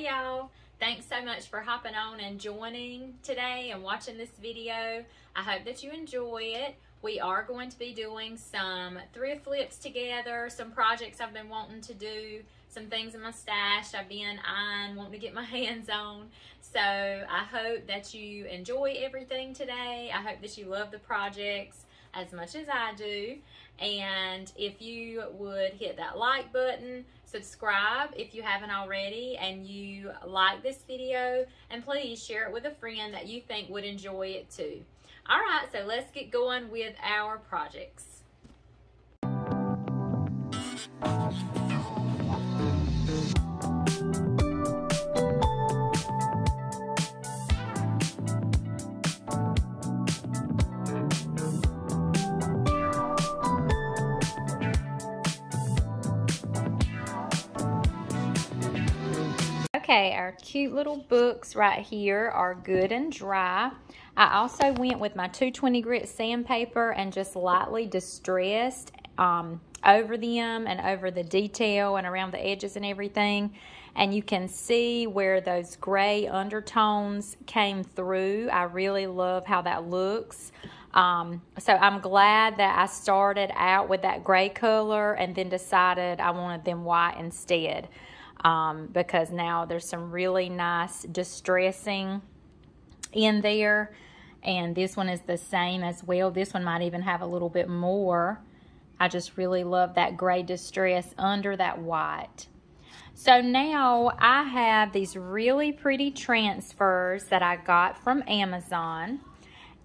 Hey y'all, thanks so much for hopping on and joining today and watching this video. I hope that you enjoy it. We are going to be doing some thrift flips together, some projects I've been wanting to do, some things in my stash I've been wanting to get my hands on. So I hope that you enjoy everything today. I hope that you love the projects as much as I do. And if you would hit that like button, subscribe if you haven't already, and you like this video, and please share it with a friend that you think would enjoy it too. All right, so let's get going with our projects. Okay, our cute little books right here are good and dry. I also went with my 220 grit sandpaper and just lightly distressed over them and over the detail and around the edges and everything. And you can see where those gray undertones came through. I really love how that looks. So I'm glad that I started out with that gray color and then decided I wanted them white instead. Because now there's some really nice distressing in there, and this one is the same as well. This one might even have a little bit more. I just really love that gray distress under that white. So now I have these really pretty transfers that I got from Amazon,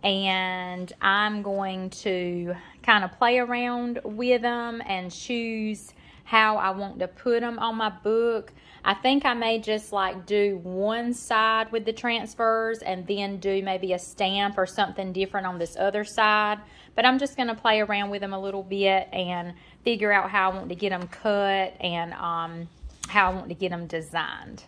and I'm going to kind of play around with them and choose how I want to put them on my book. I think I may just like do one side with the transfers and then do maybe a stamp or something different on this other side. But I'm just going to play around with them a little bit and figure out how I want to get them cut and how I want to get them designed.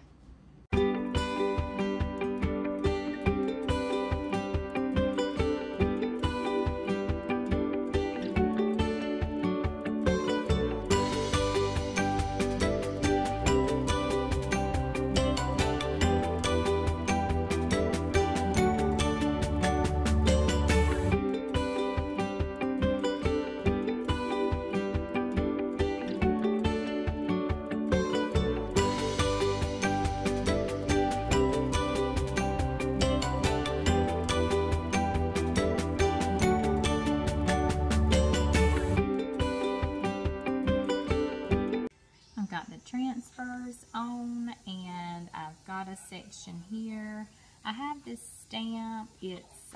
Got the transfers on, and I've got a section here. I have this stamp. It's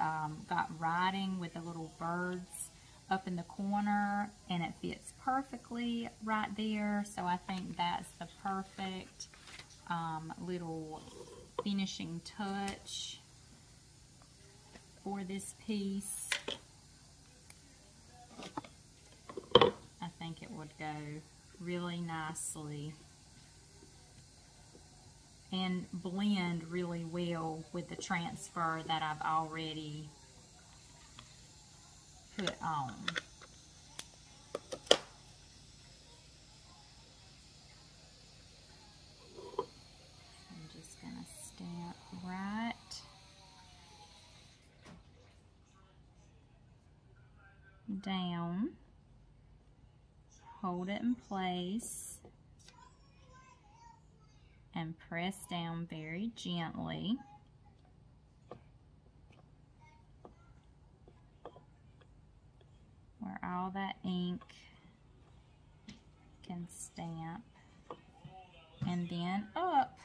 got writing with the little birds up in the corner, and it fits perfectly right there. So I think that's the perfect little finishing touch for this piece. I think it would go really nicely and blend really well with the transfer that I've already put on. I'm just going to stamp right down. Hold it in place and press down very gently. Where all that ink can stamp, and then up.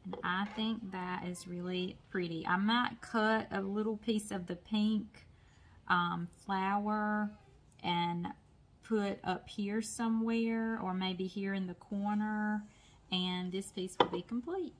And I think that is really pretty. I might cut a little piece of the pink flower and put up here somewhere, or maybe here in the corner, and this piece will be complete.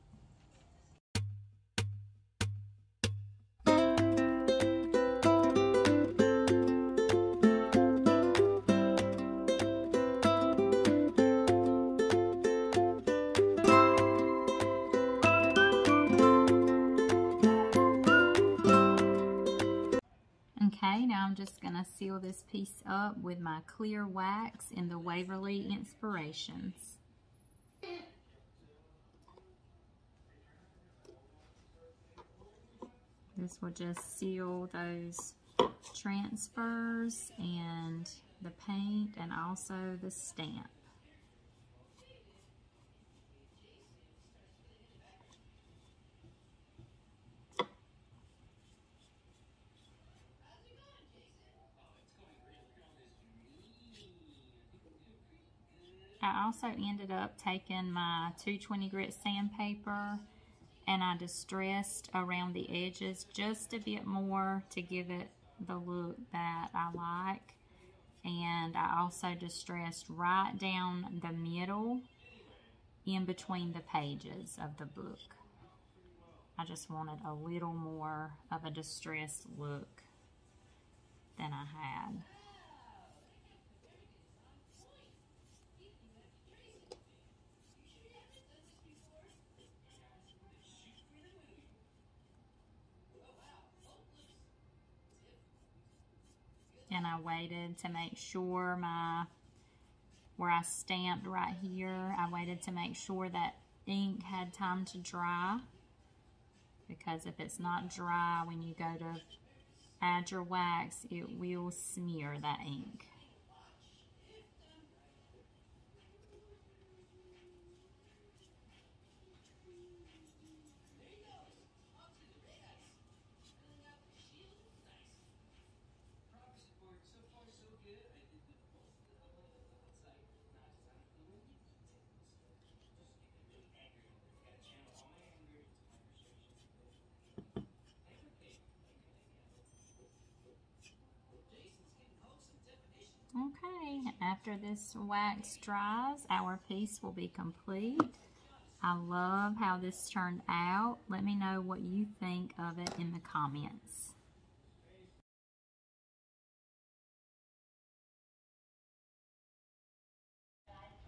Okay, now I'm just going to seal this piece up with my clear wax in the Waverly Inspirations. This will just seal those transfers and the paint and also the stamp. I also ended up taking my 220 grit sandpaper and I distressed around the edges just a bit more to give it the look that I like. And I also distressed right down the middle in between the pages of the book. I just wanted a little more of a distressed look than I had. And I waited to make sure where I stamped right here, I waited to make sure that ink had time to dry, because if it's not dry when you go to add your wax, it will smear that ink. Okay, after this wax dries, our piece will be complete. I love how this turned out. Let me know what you think of it in the comments.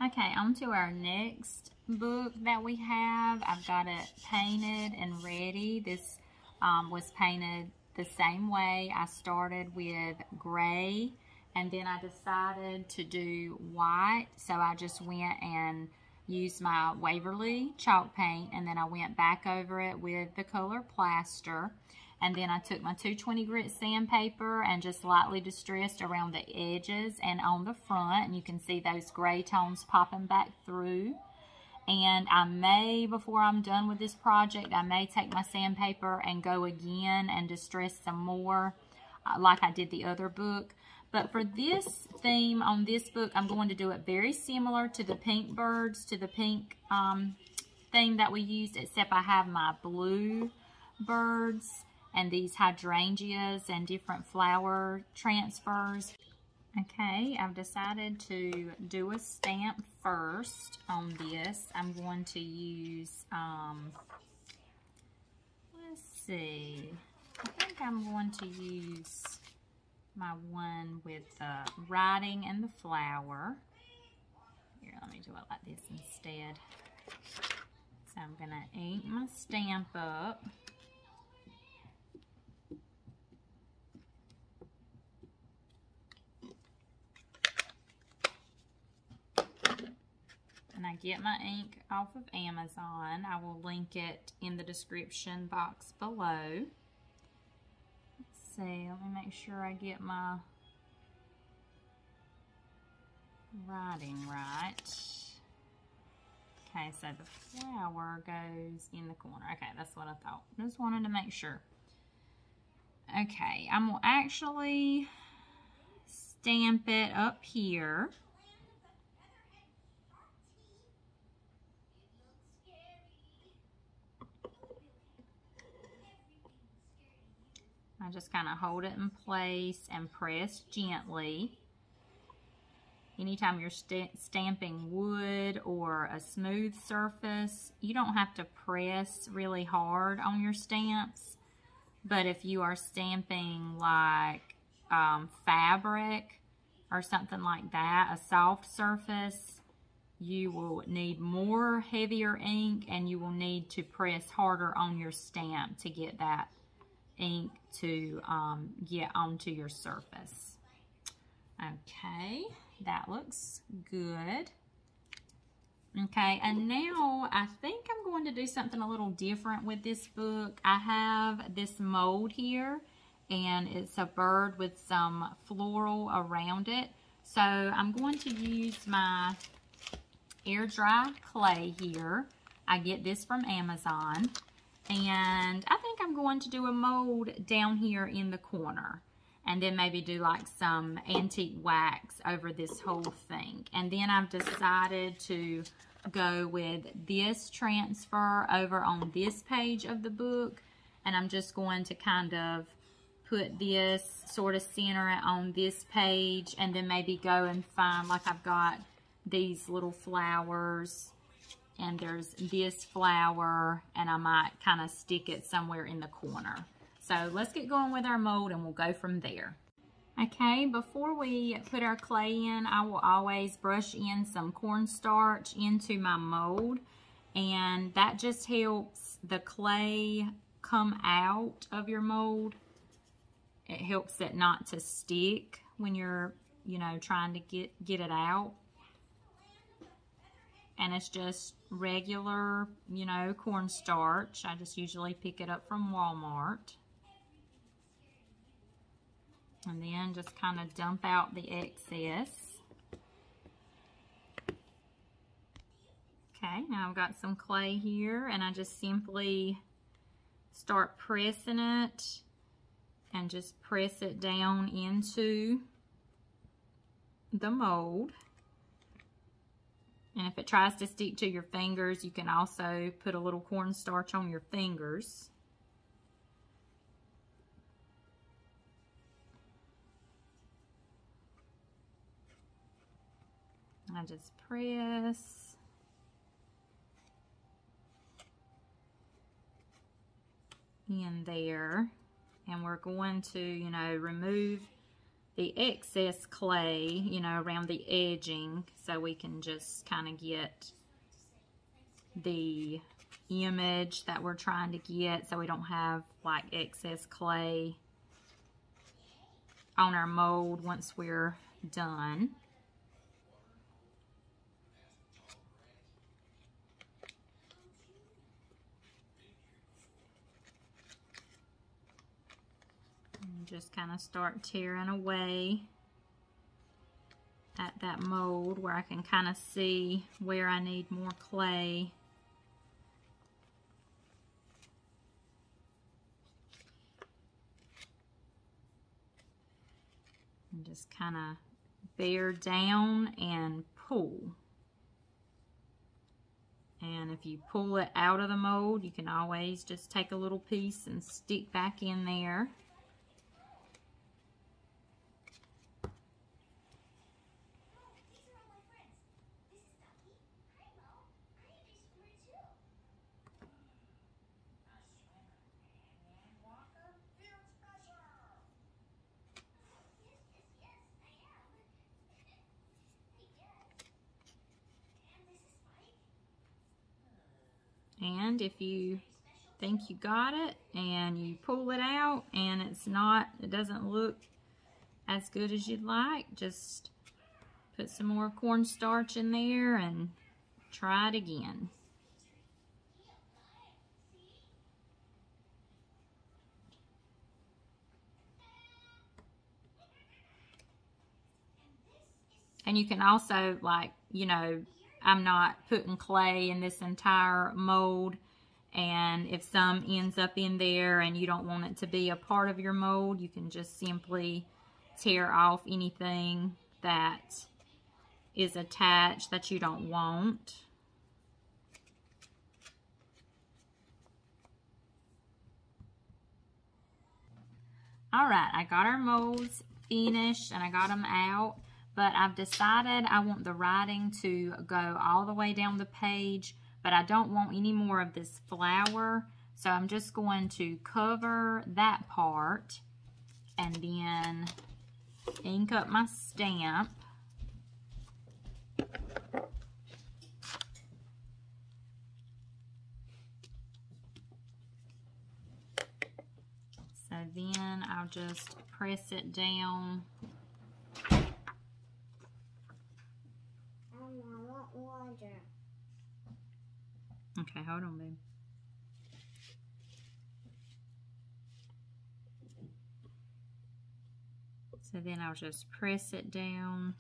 Okay, on to our next book that we have. I've got it painted and ready. This was painted the same way. I started with gray, and then I decided to do white, so I just went and used my Waverly chalk paint, and then I went back over it with the color plaster, and then I took my 220 grit sandpaper and just lightly distressed around the edges and on the front, and you can see those gray tones popping back through. And I may, before I'm done with this project, I may take my sandpaper and go again and distress some more like I did the other book. But for this theme on this book, I'm going to do it very similar to the pink birds, to the pink theme that we used, except I have my blue birds and these hydrangeas and different flower transfers. Okay, I've decided to do a stamp first on this. I'm going to use, let's see, I think I'm going to use my one with the writing and the flower. Here, let me do it like this instead. So I'm going to ink my stamp up. And I get my ink off of Amazon. I will link it in the description box below. See, let me make sure I get my writing right. Okay, so the flower goes in the corner. Okay, that's what I thought. Just wanted to make sure. Okay, I'm going to actually stamp it up here. I just kind of hold it in place and press gently. Anytime you're stamping wood or a smooth surface, you don't have to press really hard on your stamps. But if you are stamping like fabric or something like that, a soft surface, you will need more heavier ink and you will need to press harder on your stamp to get that ink to get onto your surface. Okay, that looks good. Okay, and now I think I'm going to do something a little different with this book. I have this mold here, and it's a bird with some floral around it. So I'm going to use my air dry clay here. I get this from Amazon. And I think I'm going to do a mold down here in the corner. And then maybe do like some antique wax over this whole thing. And then I've decided to go with this transfer over on this page of the book. And I'm just going to kind of put this, sort of center it on this page. And then maybe go and find, like I've got these little flowers. And there's this flower. And I might kind of stick it somewhere in the corner. So let's get going with our mold and we'll go from there. Okay, before we put our clay in, I will always brush in some cornstarch into my mold. And that just helps the clay come out of your mold. It helps it not to stick when you're, you know, trying to get it out. And it's just regular, you know, cornstarch. I just usually pick it up from Walmart. And then just kind of dump out the excess. Okay, now I've got some clay here, and I just simply start pressing it and just press it down into the mold. And if it tries to stick to your fingers, you can also put a little cornstarch on your fingers. I just press. In there. And we're going to, you know, remove the excess clay, you know, around the edging so we can just kind of get the image that we're trying to get so we don't have like excess clay on our mold once we're done. Just kind of start tearing away at that mold where I can kind of see where I need more clay. And just kind of bear down and pull. And if you pull it out of the mold, you can always just take a little piece and stick back in there. And if you think you got it and you pull it out and it doesn't look as good as you'd like, just put some more cornstarch in there and try it again. And you can also, like, you know, I'm not putting clay in this entire mold, and if some ends up in there and you don't want it to be a part of your mold, you can just simply tear off anything that is attached that you don't want. All right, I got our molds finished and I got them out. But I've decided I want the writing to go all the way down the page, but I don't want any more of this flower. So I'm just going to cover that part and then ink up my stamp. So then I'll just press it down. Water. hold on, babe. So then I'll just press it down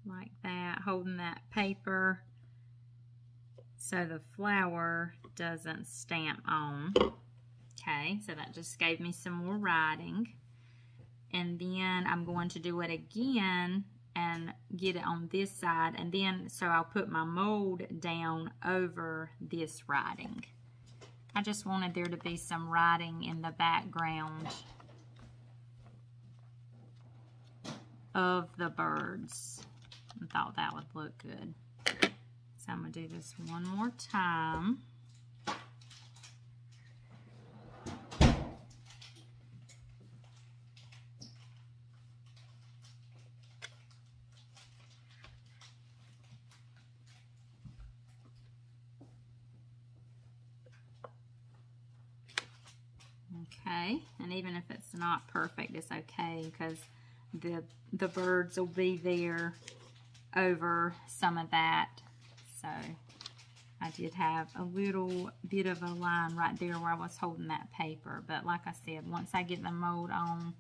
like that, holding that paper so the flower doesn't stamp on. Okay, so that just gave me some more writing. And then I'm going to do it again and get it on this side. And then, so I'll put my mold down over this writing. I just wanted there to be some writing in the background of the birds. I thought that would look good. So I'm going to do this one more time. Okay, and even if it's not perfect, it's okay because the birds will be there over some of that. So I did have a little bit of a line right there where I was holding that paper, but like I said, once I get the mold on,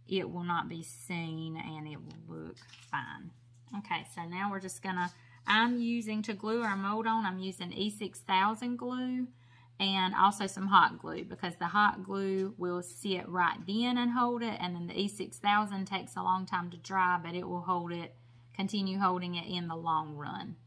it will not be seen and it will look fine. Okay, so now we're just gonna, I'm using to glue our mold on, I'm using E6000 glue and also some hot glue, because the hot glue will sit right then and hold it, and then the E6000 takes a long time to dry, but it will hold it, continue holding it in the long run.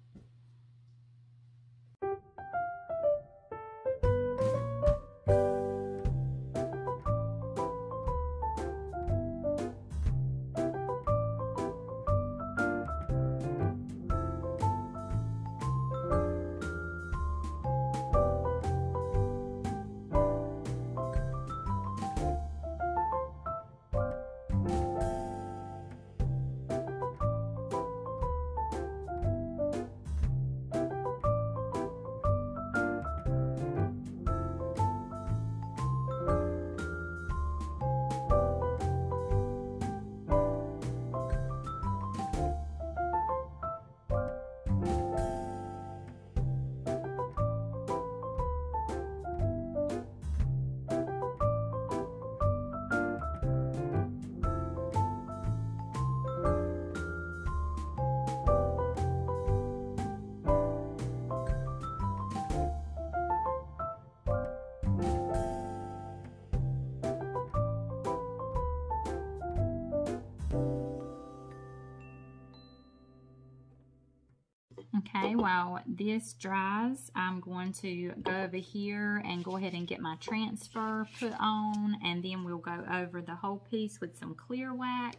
Okay, while this dries, I'm going to go over here and go ahead and get my transfer put on, and then we'll go over the whole piece with some clear wax,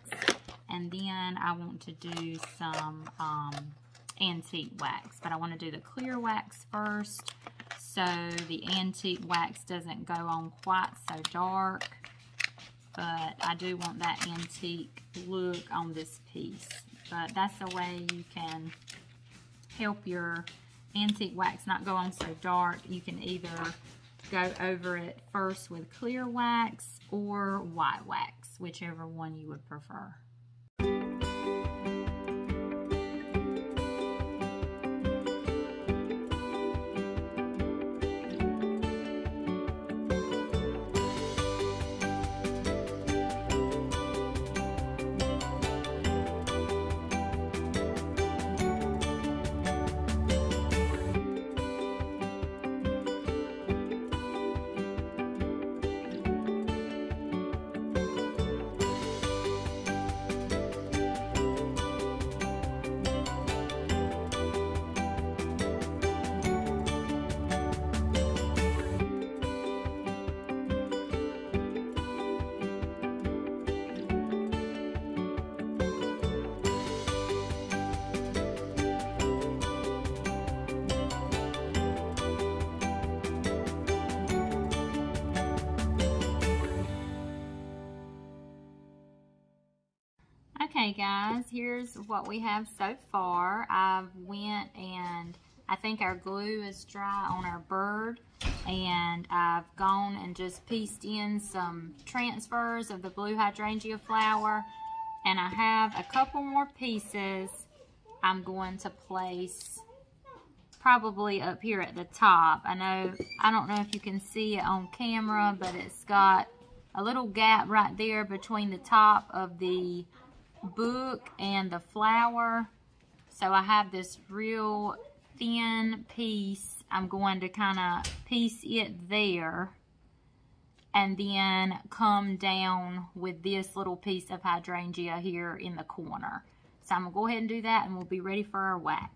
and then I want to do some antique wax, but I want to do the clear wax first so the antique wax doesn't go on quite so dark, but I do want that antique look on this piece. But that's a way you can help your antique wax not go on so dark. You can either go over it first with clear wax or white wax, whichever one you would prefer. Okay guys, here's what we have so far. I went and I think our glue is dry on our bird, and I've gone and just pieced in some transfers of the blue hydrangea flower, and I have a couple more pieces I'm going to place probably up here at the top. I don't know if you can see it on camera, but it's got a little gap right there between the top of the book and the flower. So I have this real thin piece. I'm going to kind of piece it there and then come down with this little piece of hydrangea here in the corner. So I'm going to go ahead and do that, and we'll be ready for our wax.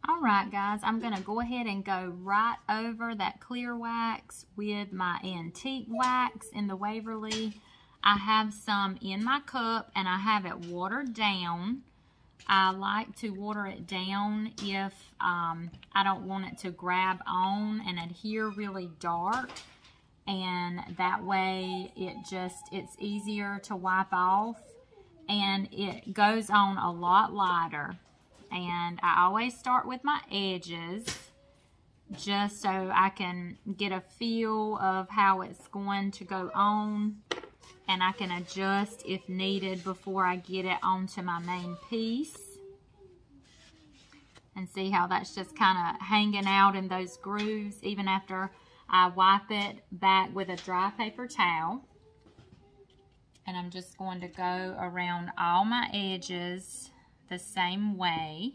Alright guys, I'm going to go ahead and go right over that clear wax with my antique wax in the Waverly. I have some in my cup and I have it watered down. I like to water it down if I don't want it to grab on and adhere really dark. And that way it's easier to wipe off and it goes on a lot lighter. And I always start with my edges just so I can get a feel of how it's going to go on, and I can adjust if needed before I get it onto my main piece. And see how that's just kind of hanging out in those grooves even after I wipe it back with a dry paper towel. And I'm just going to go around all my edges the same way.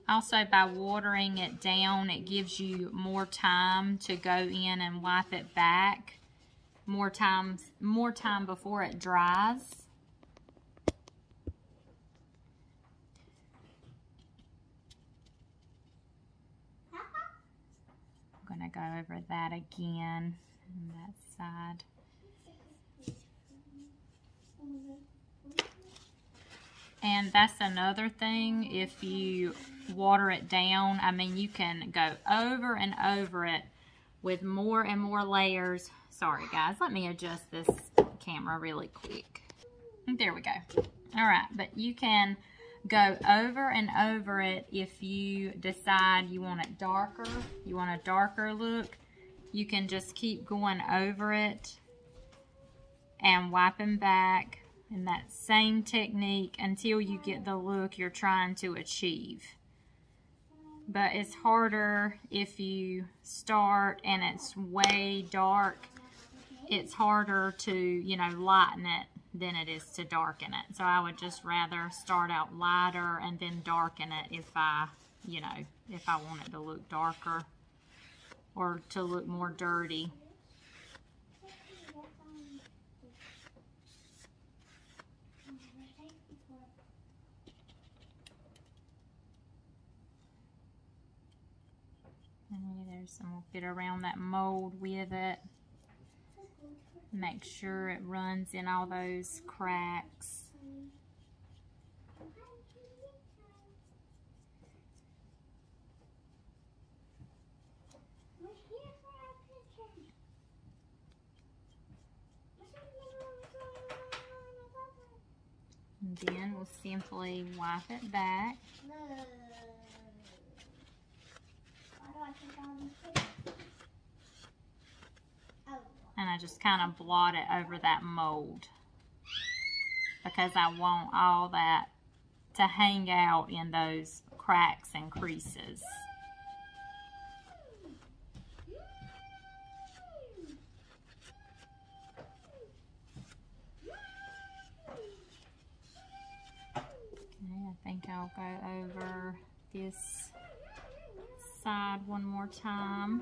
Also, by watering it down, it gives you more time to go in and wipe it back. More time before it dries. I'm going to go over that again on that side. And that's another thing, if you water it down, I mean, you can go over and over it with more and more layers. Sorry guys, let me adjust this camera really quick. There we go. All right, but you can go over and over it if you decide you want it darker, you want a darker look. You can just keep going over it and wiping back in that same technique until you get the look you're trying to achieve. But it's harder if you start and it's way dark. It's harder to, you know, lighten it than it is to darken it. So I would just rather start out lighter and then darken it if I, you know, if I want it to look darker or to look more dirty. There's some, we'll get around that mold with it. Make sure it runs in all those cracks. And then we'll simply wipe it back. And I just kind of blot it over that mold because I want all that to hang out in those cracks and creases. Okay, I think I'll go over this side one more time.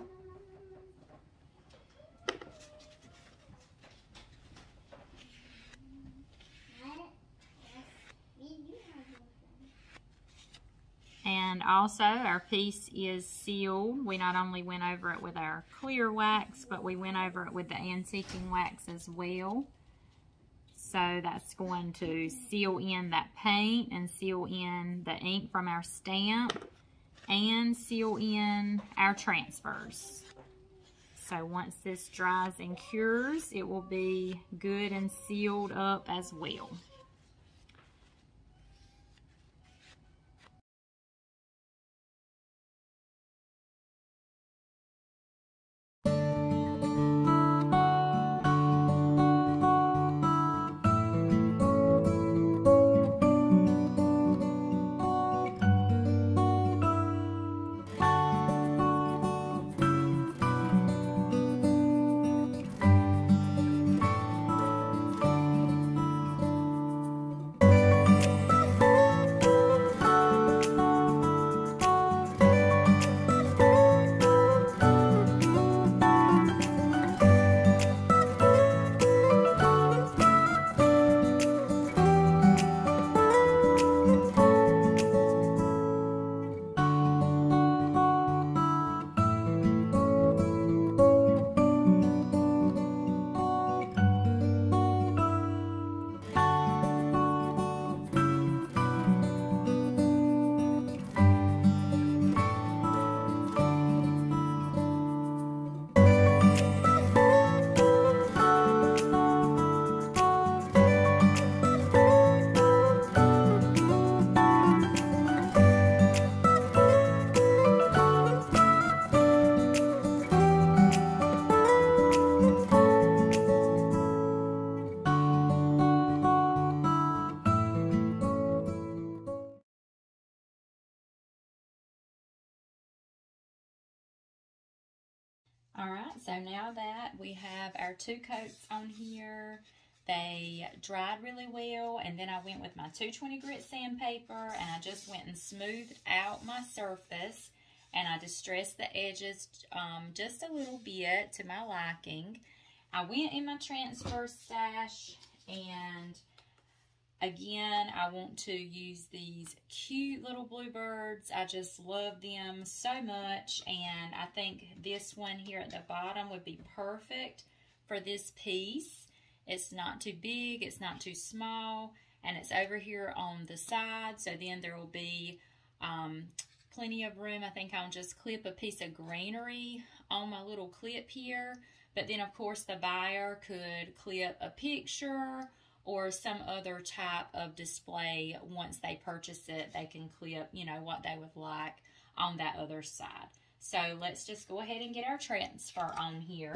And also our piece is sealed. We not only went over it with our clear wax, but we went over it with the antiquing wax as well. So that's going to seal in that paint and seal in the ink from our stamp and seal in our transfers. So once this dries and cures, it will be good and sealed up as well. All right, so now that we have our two coats on here, they dried really well, and then I went with my 220 grit sandpaper and I just went and smoothed out my surface, and I distressed the edges just a little bit to my liking. I went in my transfer stash, and again, I want to use these cute little bluebirds. I just love them so much, and I think this one here at the bottom would be perfect for this piece. It's not too big, it's not too small, and it's over here on the side, so then there will be plenty of room. I think I'll just clip a piece of greenery on my little clip here, but then of course the buyer could clip a picture or some other type of display. Once they purchase it, they can clip, you know, what they would like on that other side. So let's just go ahead and get our transfer on here.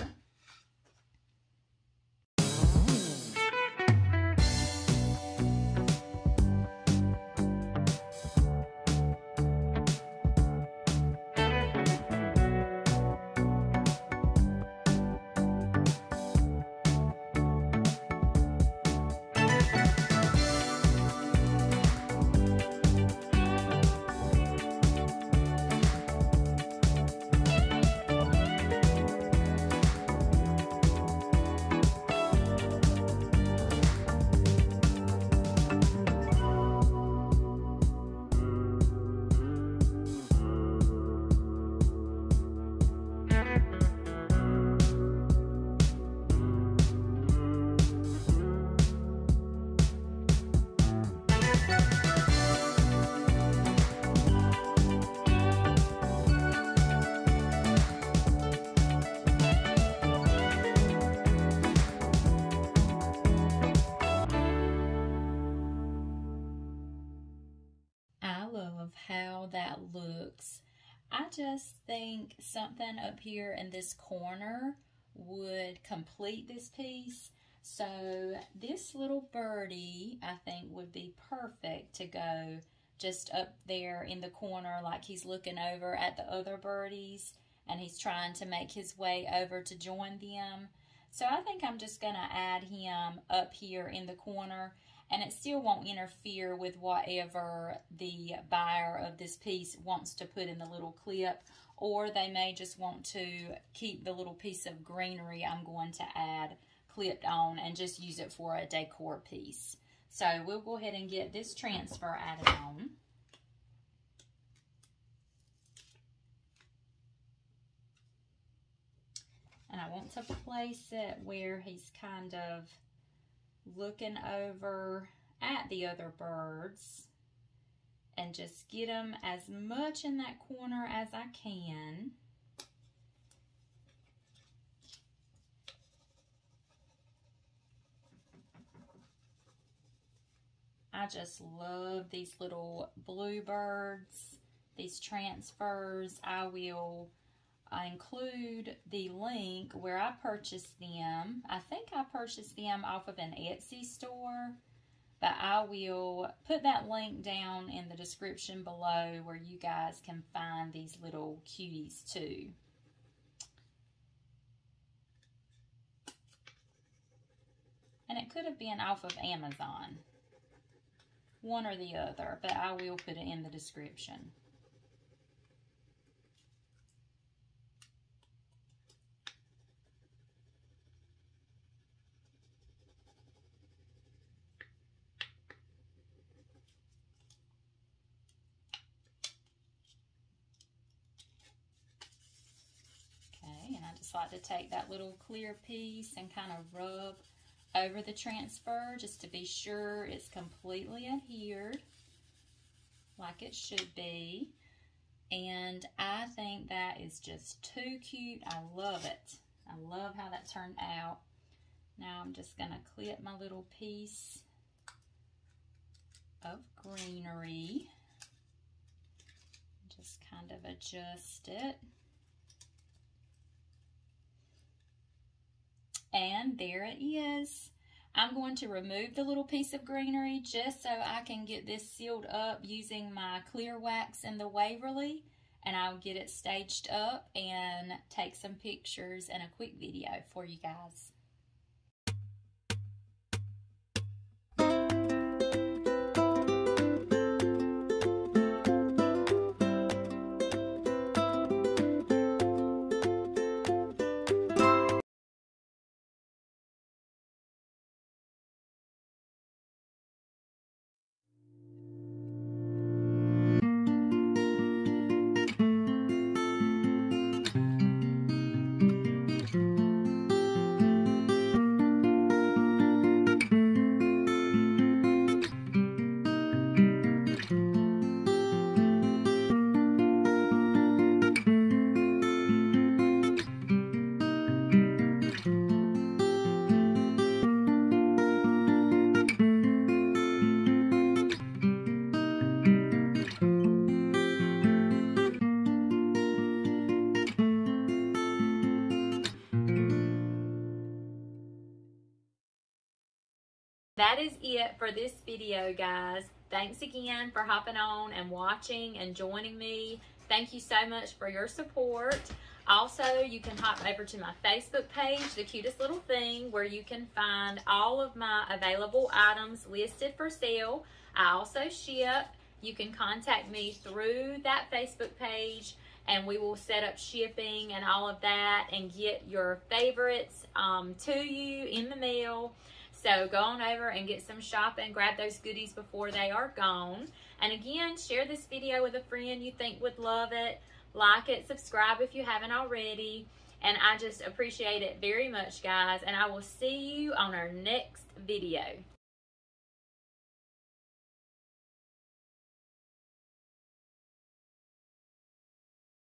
How that looks. I just think something up here in this corner would complete this piece. So this little birdie, I think, would be perfect to go just up there in the corner, like he's looking over at the other birdies and he's trying to make his way over to join them. So I think I'm just going to add him up here in the corner, and it still won't interfere with whatever the buyer of this piece wants to put in the little clip, or they may just want to keep the little piece of greenery I'm going to add clipped on and just use it for a decor piece. So we'll go ahead and get this transfer added on. And I want to place it where he's kind of looking over at the other birds, and just get them as much in that corner as I can. I just love these little bluebirds, these transfers. I will include the link where I purchased them. I think I purchased them off of an Etsy store, but I will put that link down in the description below where you guys can find these little cuties too. And it could have been off of Amazon, one or the other, but I will put it in the description. And I just like to take that little clear piece and kind of rub over the transfer just to be sure it's completely adhered like it should be. And I think that is just too cute. I love it. I love how that turned out. Now I'm just going to clip my little piece of greenery. Just kind of adjust it. And there it is. I'm going to remove the little piece of greenery just so I can get this sealed up using my clear wax in the Waverly, and I'll get it staged up and take some pictures and a quick video for you guys. That is it for this video, guys. Thanks again for hopping on and watching and joining me. Thank you so much for your support. Also, you can hop over to my Facebook page, The Cutest Little Thing, where you can find all of my available items listed for sale. I also ship. You can contact me through that Facebook page, and we will set up shipping and all of that and get your favorites to you in the mail. So go on over and get some shopping, grab those goodies before they are gone. And again, share this video with a friend you think would love it. Like it, subscribe if you haven't already. And I just appreciate it very much, guys. And I will see you on our next video.